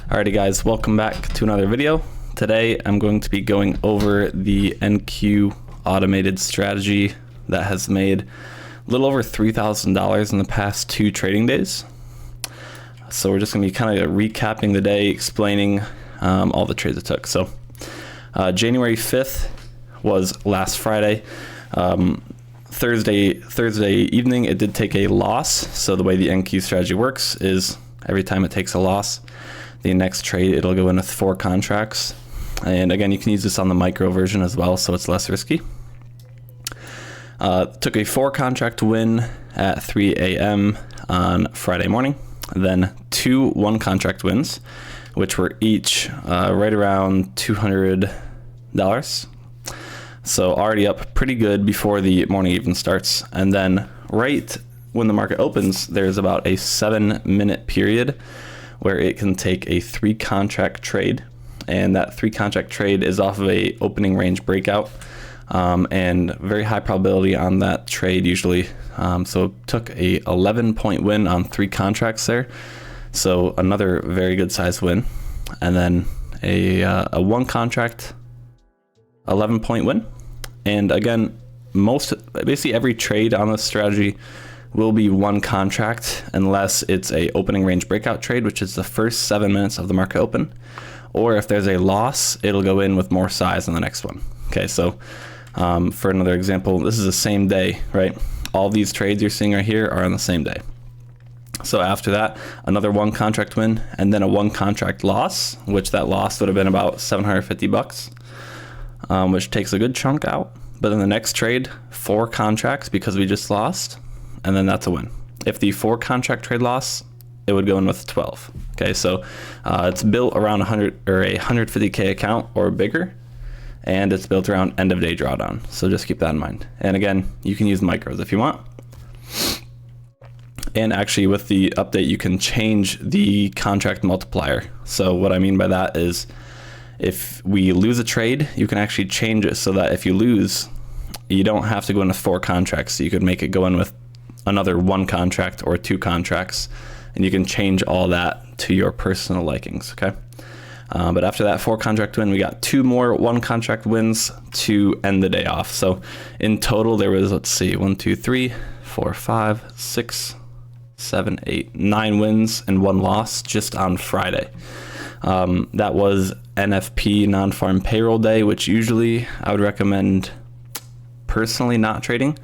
Alrighty guys, welcome back to another video. Today I'm going to be going over the NQ automated strategy that has made a little over $3,000 in the past 2 trading days. So we're just going to be kind of recapping the day, explaining all the trades it took. So January 5th was last Friday. Thursday evening it did take a loss. So the way the NQ strategy works is every time it takes a loss, the next trade it'll go in with 4 contracts. And again, you can use this on the micro version as well, so it's less risky. Took a 4 contract win at 3 a.m. on Friday morning. Then 2 1 contract wins, which were each right around $200. So already up pretty good before the morning even starts. And then right when the market opens, there's about a 7-minute period where it can take a 3 contract trade. And that 3 contract trade is off of a opening range breakout, and very high probability on that trade usually. So it took a 11-point win on 3 contracts there. So another very good size win. And then a 1 contract 11-point win. And again, basically every trade on this strategy will be 1 contract unless it's a opening range breakout trade, which is the first 7 minutes of the market open. Or if there's a loss, it'll go in with more size in the next one. Okay, so for another example, this is the same day, right? All these trades you're seeing right here are on the same day. So after that, another 1 contract win, and then a 1 contract loss, which that loss would have been about $750, which takes a good chunk out. But then the next trade, 4 contracts because we just lost, and then that's a win. If the 4 contract trade loss, it would go in with 12. Okay, so it's built around 100 or a 150K account or bigger, and it's built around end of day drawdown. So just keep that in mind. And again, you can use micros if you want. And actually with the update, you can change the contract multiplier. So what I mean by that is if we lose a trade, you can actually change it so that if you lose, you don't have to go in with 4 contracts. So you could make it go in with another 1 contract or 2 contracts, and you can change all that to your personal likings, okay? But after that 4 contract win, we got 2 more 1 contract wins to end the day off. So in total, there was, let's see, 1, 2, 3, 4, 5, 6, 7, 8, 9 wins and 1 loss just on Friday. That was NFP, non-farm payroll day, which usually I would recommend personally not trading.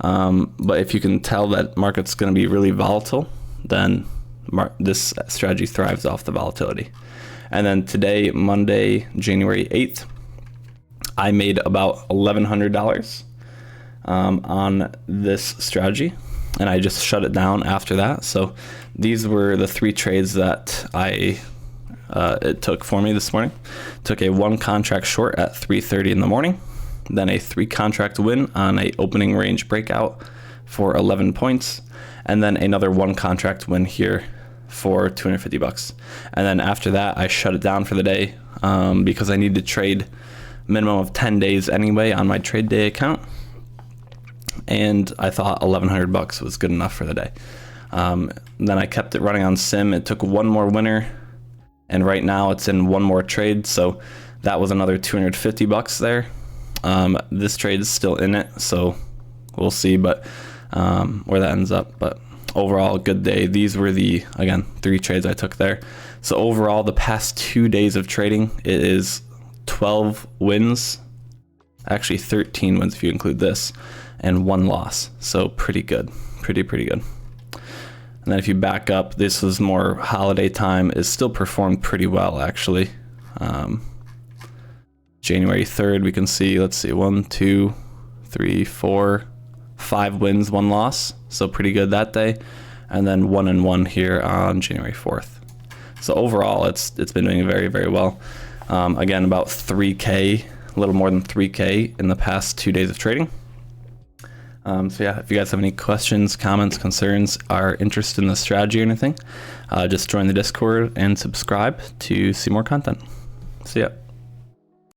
But if you can tell that market's going to be really volatile, then this strategy thrives off the volatility. And then today, Monday, January 8th, I made about $1,100 on this strategy, and I just shut it down after that. So these were the 3 trades that it took for me this morning. Took a 1 contract short at 3:30 in the morning, then a 3 contract win on a opening range breakout for 11 points, and then another 1 contract win here for $250. And then after that, I shut it down for the day because I need to trade minimum of 10 days anyway on my trade day account. And I thought $1,100 was good enough for the day. Then I kept it running on sim. It took 1 more winner, and right now it's in 1 more trade. So that was another $250 there. This trade is still in it, so we'll see but where that ends up. But overall, good day. These were the, again, 3 trades I took there. So overall, the past 2 days of trading, it is 12 wins, actually 13 wins if you include this, and 1 loss. So pretty good, pretty good. And then if you back up, this was more holiday time. It still performed pretty well, actually. January 3rd, we can see, let's see, 1, 2, 3, 4, 5 wins, 1 loss. So pretty good that day. And then 1 and 1 here on January 4th. So overall, it's been doing very, very well. Again, about 3K, a little more than 3K in the past 2 days of trading. So yeah, if you guys have any questions, comments, concerns, are interested in the strategy or anything, just join the Discord and subscribe to see more content. See ya.